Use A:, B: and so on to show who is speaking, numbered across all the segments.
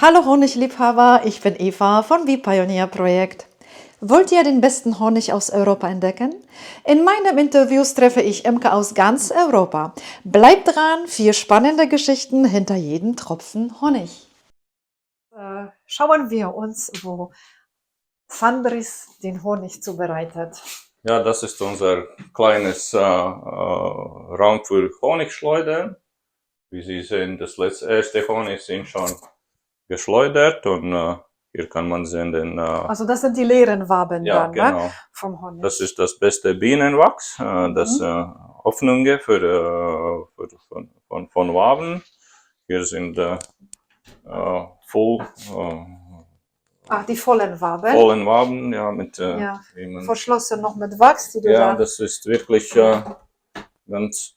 A: Hallo Honigliebhaber, ich bin Eva von Bee-Pioneer Projekt. Wollt ihr den besten Honig aus Europa entdecken? In meinen Interviews treffe ich Imker aus ganz Europa. Bleibt dran, 4 spannende Geschichten hinter jedem Tropfen Honig. Schauen wir uns, wo Sandris den Honig zubereitet.
B: Ja, das ist unser kleines Raum für Honigschleudern. Wie Sie sehen, das erste Honig sind schon geschleudert und hier kann man sehen den.
A: Also das sind die leeren Waben
B: Ja,
A: dann,
B: genau.
A: ne? Vom Honig.
B: Das ist das beste Bienenwachs, das Hoffnungen von Waben. Hier sind
A: Die vollen Waben.
B: vollen Waben, ja, mit
A: Ja,
B: wie man,
A: verschlossen noch mit Wachs, die du
B: ja,
A: da...
B: das ist wirklich ganz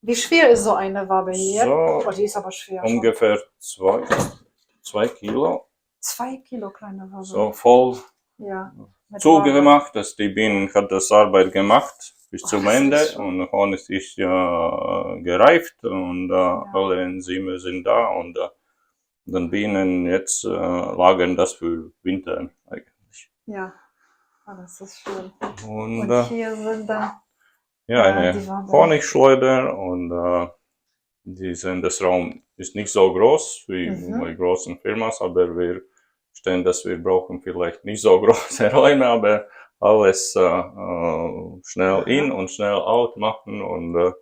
A: Wie schwer ist so eine Wabe hier?
B: so
A: Oh, die ist aber schwer schon.
B: ungefähr 2 Kilo.
A: 2 Kilo kleine Wabe.
B: So voll
A: Ja. mit
B: zugemacht, dass die Bienen hat das Arbeit gemacht bis zum
A: das ist
B: Ende
A: schön.
B: und Honig ist ja gereift und alle Enzyme sind da und den Bienen jetzt lagern das für Winter eigentlich.
A: Ja, das ist schön.
B: Und
A: Und hier sind dann
B: ja,
A: die
B: eine
A: Waben.
B: Honigschleuder und das Raum ist nicht so groß wie bei großen Firmen, aber wir stellen, dass wir brauchen vielleicht nicht so große Räume, aber alles schnell in und schnell out machen und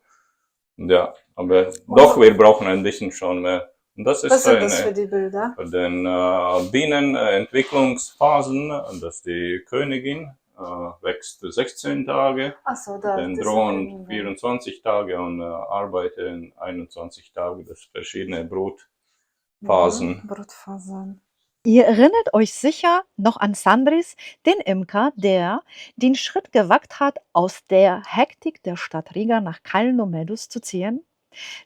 B: ja, aber doch, wir brauchen ein bisschen schon mehr. Und das ist
A: Was sind das für die Bilder?
B: für den Bienenentwicklungsphasen, dass die Königin wächst 16 Tage,
A: Ach so, da.
B: den Drohnen 24 Tage und arbeiten 21 Tage, das verschiedene Brutphasen.
A: Brutphasen.
C: Ihr erinnert euch sicher noch an Sandris, den Imker, der den Schritt gewagt hat, aus der Hektik der Stadt Riga nach Kalnomedus zu ziehen.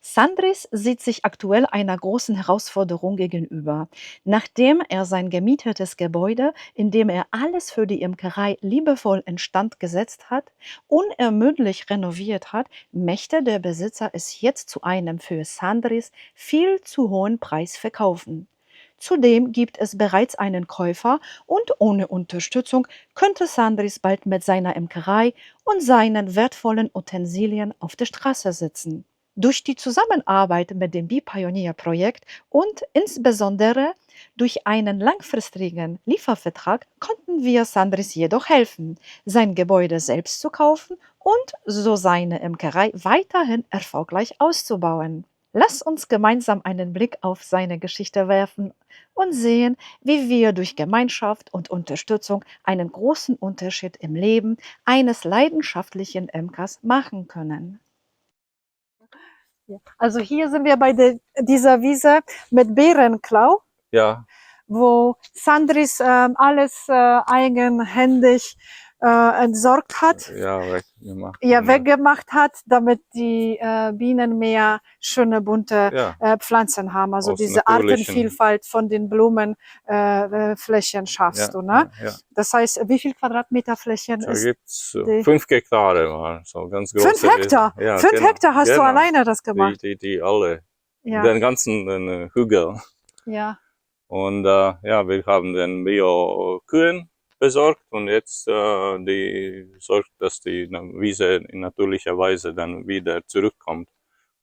C: Sandris sieht sich aktuell einer großen Herausforderung gegenüber. Nachdem er sein gemietetes Gebäude, in dem er alles für die Imkerei liebevoll instand gesetzt hat, unermüdlich renoviert hat, möchte der Besitzer es jetzt zu einem für Sandris viel zu hohen Preis verkaufen. Zudem gibt es bereits einen Käufer und ohne Unterstützung könnte Sandris bald mit seiner Imkerei und seinen wertvollen Utensilien auf der Straße sitzen. Durch die Zusammenarbeit mit dem Bee-Pioneer-Projekt und insbesondere durch einen langfristigen Liefervertrag konnten wir Sandris jedoch helfen, sein Gebäude selbst zu kaufen und so seine Imkerei weiterhin erfolgreich auszubauen. Lass uns gemeinsam einen Blick auf seine Geschichte werfen und sehen, wie wir durch Gemeinschaft und Unterstützung einen großen Unterschied im Leben eines leidenschaftlichen Imkers machen können.
A: Also hier sind wir bei dieser Wiese mit Bärenklau,
B: Ja,
A: wo Sandris alles eigenhändig entsorgt hat.
B: ja, weggemacht.
A: Ja, weggemacht hat, damit die Bienen mehr schöne, bunte Pflanzen haben. Also
B: Aus
A: diese
B: natürlichen-
A: Artenvielfalt von den Blumenflächen schaffst du, ne?
B: Ja.
A: Das heißt, wie viel Quadratmeter Flächen
B: Da
A: ist?
B: gibt's 5 Hektare, war so ganz große
A: 5 Hektar?
B: Wiesen. Ja,
A: 5 Hektar hast du
B: genau.
A: alleine das gemacht?
B: Die alle.
A: Ja,
B: Den ganzen Hügel.
A: ja.
B: Und ja, wir haben den Bio-Kühen besorgt und jetzt die sorgt, dass die Wiese in natürlicher Weise dann wieder zurückkommt.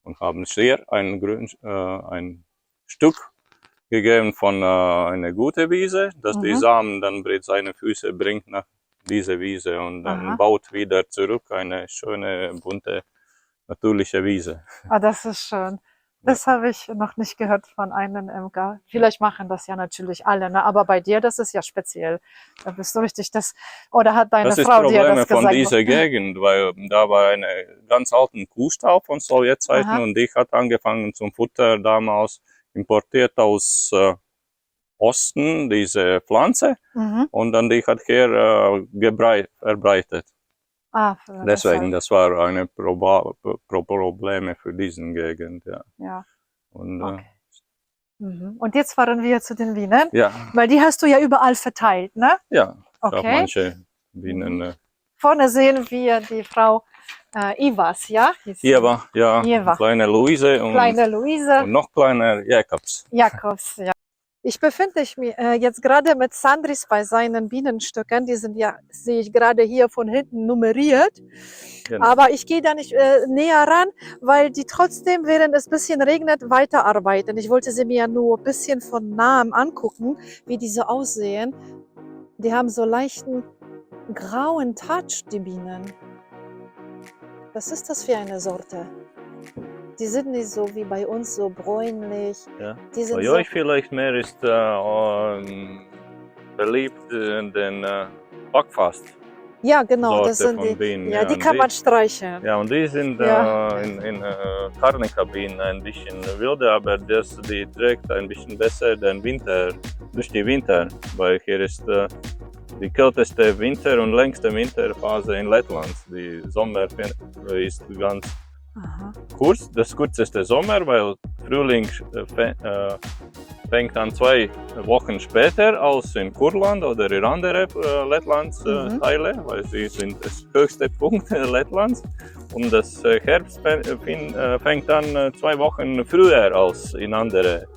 B: Und haben hier ein Stück gegeben von einer guten Wiese, dass die Samen dann seine Füße bringt nach dieser Wiese und dann baut wieder zurück eine schöne, bunte, natürliche Wiese.
A: Ah, das ist schön. Das habe ich noch nicht gehört von einem Imker. Vielleicht machen das ja natürlich alle, ne? Aber bei dir, das ist ja speziell. Da bist du richtig oder hat deine
B: Das ist
A: Frau dir
B: Probleme
A: das
B: von
A: gesagt?
B: dieser Gegend, weil da war eine ganz alten Kuhstall von Sowjetzeiten und die hat angefangen zum Futter damals importiert aus Osten diese Pflanze und dann die hat hier verbreitet.
A: Ah,
B: Deswegen, das war eine Probleme für diesen Gegend, ja.
A: Ja.
B: Und,
A: Okay. Und jetzt fahren wir zu den Bienen,
B: ja,
A: weil die hast du ja überall verteilt, ne?
B: ja, auch
A: Okay.
B: manche Bienen.
A: Vorne sehen wir die Frau Ivas, ja?
B: Eva, ja,
A: Eva.
B: kleine Luise und,
A: Kleine Luise.
B: und noch kleiner Jakobs.
A: Jakobs, ja. Ich befinde mich jetzt gerade mit Sandris bei seinen Bienenstücken. Die sind ja, sehe ich gerade hier von hinten nummeriert.
B: Genau.
A: Aber ich gehe da nicht näher ran, weil die trotzdem, während es ein bisschen regnet, weiterarbeiten. Ich wollte sie mir ja nur ein bisschen von nahem angucken, wie die so aussehen. Die haben so leichten grauen Touch, die Bienen. Was ist das für eine Sorte? Die sind nicht so wie bei uns so bräunlich.
B: Ja.
A: Die sind
B: Bei
A: so,
B: euch vielleicht mehr ist beliebt den Backfast.
A: ja, genau, das
B: Sorte
A: sind
B: von
A: die.
B: Bienen,
A: Ja,
B: ja,
A: die
B: und
A: kann
B: die-
A: man streicheln.
B: Ja, und die sind
A: Ja.
B: in Carnica-Bienen ein bisschen wilder, aber die trägt ein bisschen besser den Winter, durch die Winter, weil hier ist die kälteste Winter und längste Winterphase in Lettland. Die Sommer ist ganz
A: Aha.
B: kurz, das kürzeste Sommer, weil Frühling fängt an 2 Wochen später als in Kurland oder in anderen Lettlands Teile, weil sie sind das höchste Punkt Lettlands. Und das Herbst fängt an 2 Wochen früher als in andere.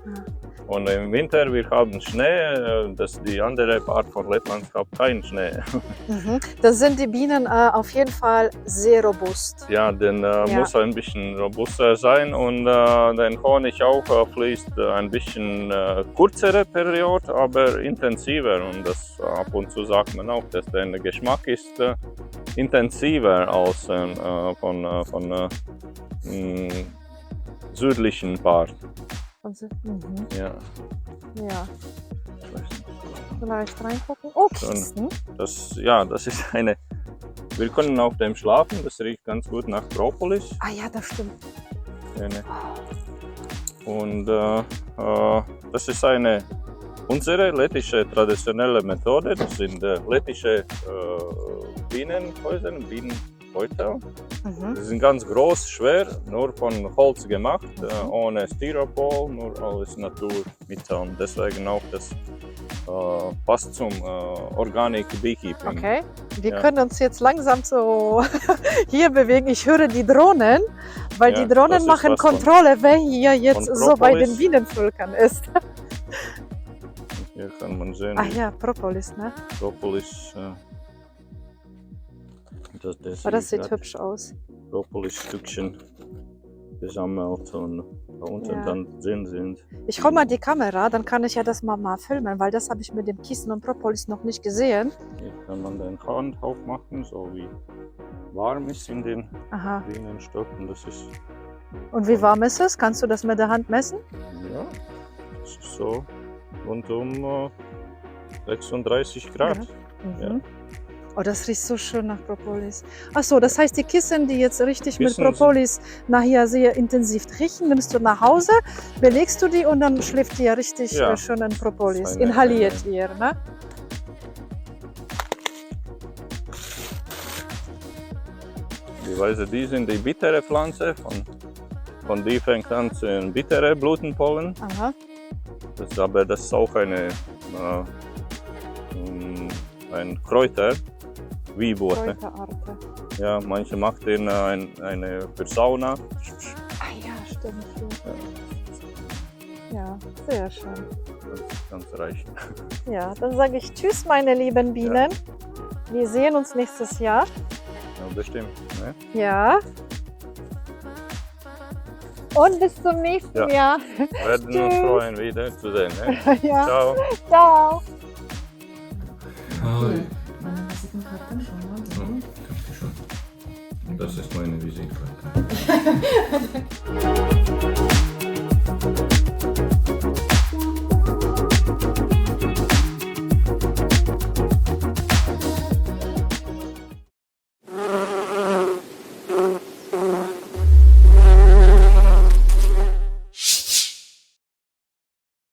B: Und im Winter wir haben Schnee, die andere Part von Lettland hat keinen Schnee.
A: Mhm. Das sind die Bienen auf jeden Fall sehr robust.
B: Ja, dann muss ein bisschen robuster sein und der Honig auch fließt ein bisschen kürzere Periode, aber intensiver. Und das ab und zu sagt man auch, dass der Geschmack ist intensiver als von südlichen Part. Ja.
A: Ja. Vielleicht reingucken. Oh, Kisten.
B: Das ist eine. Wir können auf dem schlafen, das riecht ganz gut nach Propolis.
A: Ah ja, das stimmt.
B: Und das ist unsere lettische traditionelle Methode. Das sind lettische Bienenhäuser, Bienenbeutel. Sie sind ganz groß, schwer, nur von Holz gemacht, ohne Styropor, nur alles Naturmitteln. Deswegen auch das passt zum Organic Beekeeping.
A: Okay, wir können uns jetzt langsam so hier bewegen. Ich höre die Drohnen, weil
B: Ja,
A: die Drohnen
B: das ist
A: machen
B: was von-
A: Kontrolle, wer hier jetzt
B: von
A: so bei den
B: Propolis.
A: Bienenvölkern ist.
B: Hier kann man sehen,
A: Ach ja, Propolis, ne?
B: Propolis.
A: Das sieht hübsch aus.
B: Propolis-Stückchen gesammelt und da unten
A: Ja.
B: dann drin sind.
A: Ich hole mal die Kamera, dann kann ich ja das mal filmen, weil das habe ich mit dem Kissen und Propolis noch nicht gesehen.
B: Hier kann man den Hand aufmachen, so wie warm ist in den
A: Aha.
B: Bienenstöcken. Das ist,
A: Und wie warm ist es? Kannst du das mit der Hand messen?
B: ja, das ist so rund um 36 Grad. Ja.
A: Mhm. Oh, das riecht so schön nach Propolis. Ach so, das heißt, die Kissen, die jetzt richtig mit
B: Kissen
A: Propolis nachher sehr intensiv riechen, nimmst du nach Hause, belegst du die und dann schläft die ja richtig
B: Ja.
A: schön in Propolis.
B: Das ist eine-
A: Inhaliert ihr, ne?
B: Die Weise, die sind die bittere Pflanze, von die fängt an zu bittere Blütenpollen.
A: Aha.
B: Aber das ist auch ein Kräuter, wie Wurzel.
A: Kräuterarte.
B: Ja, manche machen den eine für Sauna.
A: Ah ja, stimmt. Ja, sehr schön.
B: Das ist ganz reich.
A: Ja, dann sage ich Tschüss, meine lieben Bienen. Wir sehen uns nächstes Jahr.
B: Ja, bestimmt. Ne?
A: Ja. Und bis zum nächsten
B: Ja.
A: Jahr.
B: Werden uns
A: Tschüss.
B: freuen, wieder zu sehen. Ne?
A: Ja.
B: Ciao.
A: Ciao.
B: Hi.
A: Meine Visitenkarte schon mal.
B: Das ist meine Visitkarte.